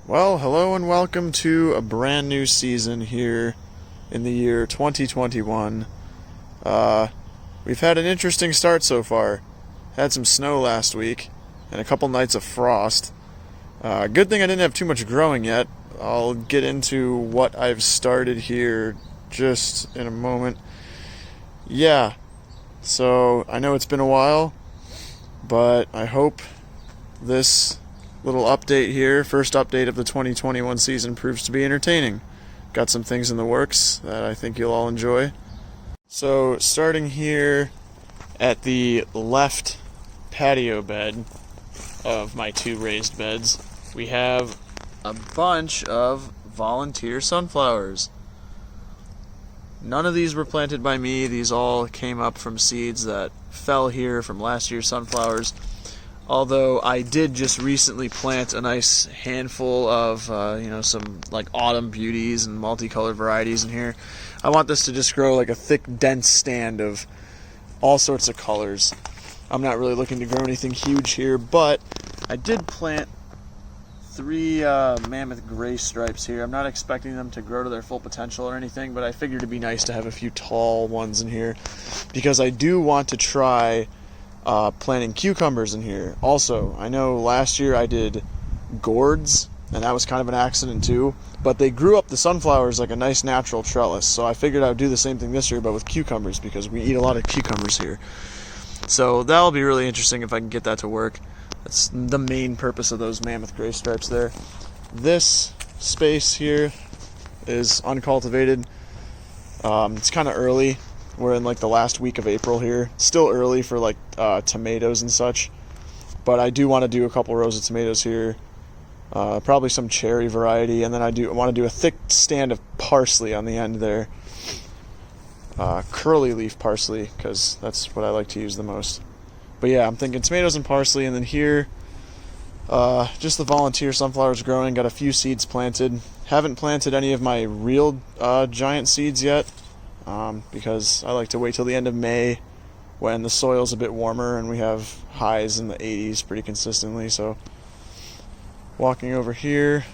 Well, hello and welcome to a brand new season here in the year 2021. We've had an interesting start so far. Had some snow last week and a couple nights of frost. Good thing I didn't have too much growing yet. I'll get into what I've started here just in a moment. Yeah, so I know it's been a while, but I hope this little update here, first update of the 2021 season, proves to be entertaining. Got some things in the works that I think you'll all enjoy. So starting here at the left patio bed of my two raised beds, we have a bunch of volunteer sunflowers. None of these were planted by me. These all came up from seeds that fell here from last year's sunflowers. Although I did just recently plant a nice handful of, some like autumn beauties and multicolored varieties in here. I want this to just grow like a thick, dense stand of all sorts of colors. I'm not really looking to grow anything huge here, but I did plant 3 mammoth gray stripes here. I'm not expecting them to grow to their full potential or anything, but I figured it'd be nice to have a few tall ones in here because I do want to try planting cucumbers in here. Also, I know last year I did gourds, and that was kind of an accident too, but they grew up the sunflowers like a nice natural trellis, so I figured I would do the same thing this year, but with cucumbers, because we eat a lot of cucumbers here. So that'll be really interesting if I can get that to work. That's the main purpose of those mammoth gray stripes there. This space here is uncultivated. It's kind of early. We're in like the last week of April here. Still early for like tomatoes and such, but I do want to do a couple rows of tomatoes here, probably some cherry variety, and then I want to do a thick stand of parsley on the end there, curly leaf parsley, because that's what I like to use the most. But yeah, I'm thinking tomatoes and parsley, and then here just the volunteer sunflowers growing. Got a few seeds planted. Haven't planted any of my real giant seeds yet, because I like to wait till the end of May when the soil's a bit warmer and we have highs in the 80s pretty consistently. So walking over here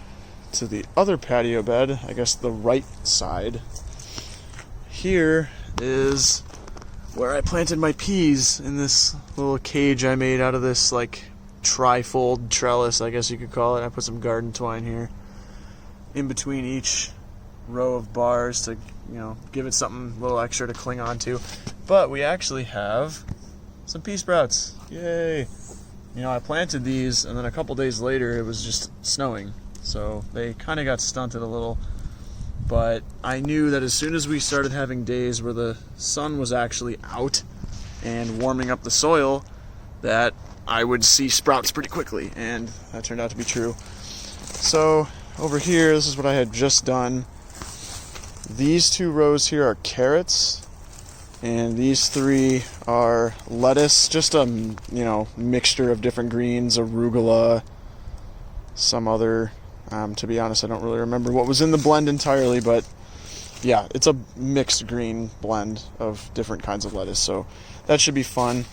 to the other patio bed, I guess the right side, here is where I planted my peas in this little cage I made out of this like trifold trellis, I guess you could call it. I put some garden twine here in between each row of bars to, give it something a little extra to cling on to. But we actually have some pea sprouts. Yay! I planted these, and then a couple days later it was just snowing, so they kind of got stunted a little. But I knew that as soon as we started having days where the sun was actually out and warming up the soil, that I would see sprouts pretty quickly, and that turned out to be true. So over here, this is what I had just done. These 2 rows here are carrots, and these 3 are lettuce, just a mixture of different greens, arugula, some other, to be honest I don't really remember what was in the blend entirely, but yeah, it's a mixed green blend of different kinds of lettuce, so that should be fun.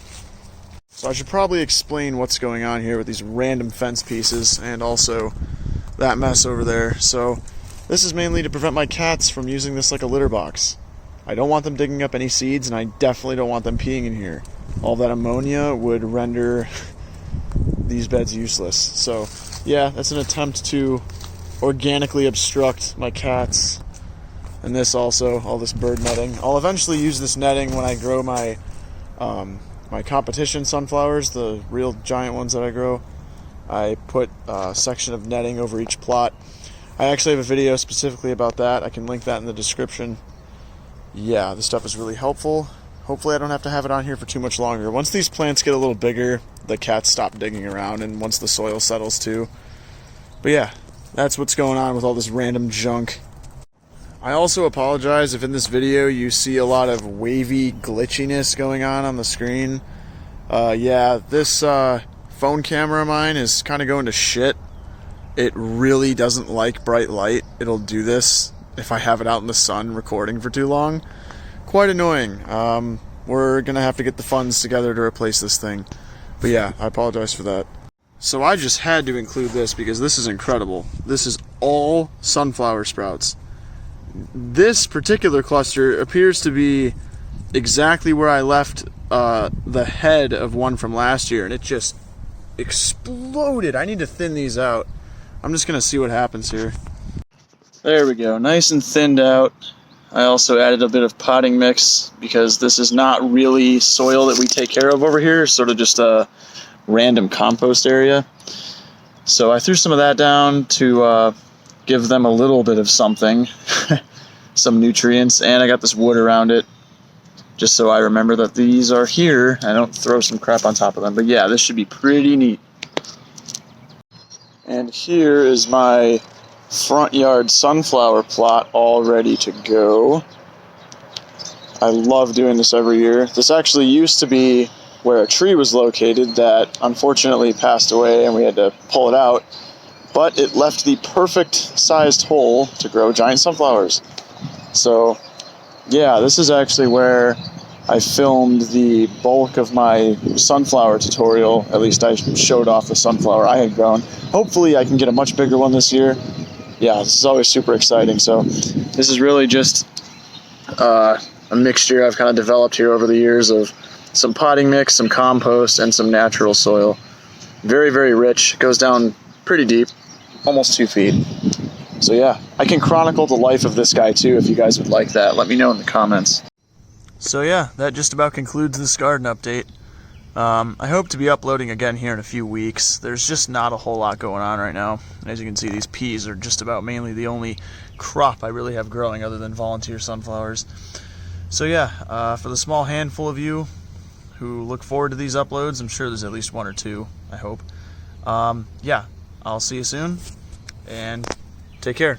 So I should probably explain what's going on here with these random fence pieces and also that mess over there. So this is mainly to prevent my cats from using this like a litter box. I don't want them digging up any seeds, and I definitely don't want them peeing in here. All that ammonia would render these beds useless. So yeah, that's an attempt to organically obstruct my cats. And this also, all this bird netting. I'll eventually use this netting when I grow my my competition sunflowers, the real giant ones that I grow. I put a section of netting over each plot. I actually have a video specifically about that. I can link that in the description. Yeah, this stuff is really helpful. Hopefully I don't have to have it on here for too much longer. Once these plants get a little bigger, the cats stop digging around, and once the soil settles too. But yeah, that's what's going on with all this random junk. I also apologize if in this video you see a lot of wavy glitchiness going on the screen. Yeah, this phone camera of mine is kind of going to shit. It really doesn't like bright light. It'll do this if I have it out in the sun recording for too long. Quite annoying. We're gonna have to get the funds together to replace this thing. But yeah, I apologize for that. So I just had to include this because this is incredible. This is all sunflower sprouts. This particular cluster appears to be exactly where I left the head of one from last year, and it just exploded. I need to thin these out. I'm just gonna see what happens here. There we go, nice and thinned out. I also added a bit of potting mix because this is not really soil that we take care of over here, sort of just a random compost area. So I threw some of that down to give them a little bit of something, some nutrients, and I got this wood around it just so I remember that these are here. I don't throw some crap on top of them, but yeah, this should be pretty neat. And here is my front yard sunflower plot all ready to go. I love doing this every year. This actually used to be where a tree was located that unfortunately passed away and we had to pull it out, but it left the perfect sized hole to grow giant sunflowers. So yeah, this is actually where I filmed the bulk of my sunflower tutorial. At least I showed off the sunflower I had grown. Hopefully I can get a much bigger one this year. Yeah, this is always super exciting. So this is really just a mixture I've kind of developed here over the years of some potting mix, some compost, and some natural soil. Very, very rich. It goes down pretty deep, almost 2 feet. So yeah, I can chronicle the life of this guy too if you guys would like that. Let me know in the comments. So yeah, that just about concludes this garden update. I hope to be uploading again here in a few weeks. There's just not a whole lot going on right now. As you can see, these peas are just about mainly the only crop I really have growing other than volunteer sunflowers. So yeah, for the small handful of you who look forward to these uploads, I'm sure there's at least one or two, I hope. Yeah, I'll see you soon, and take care.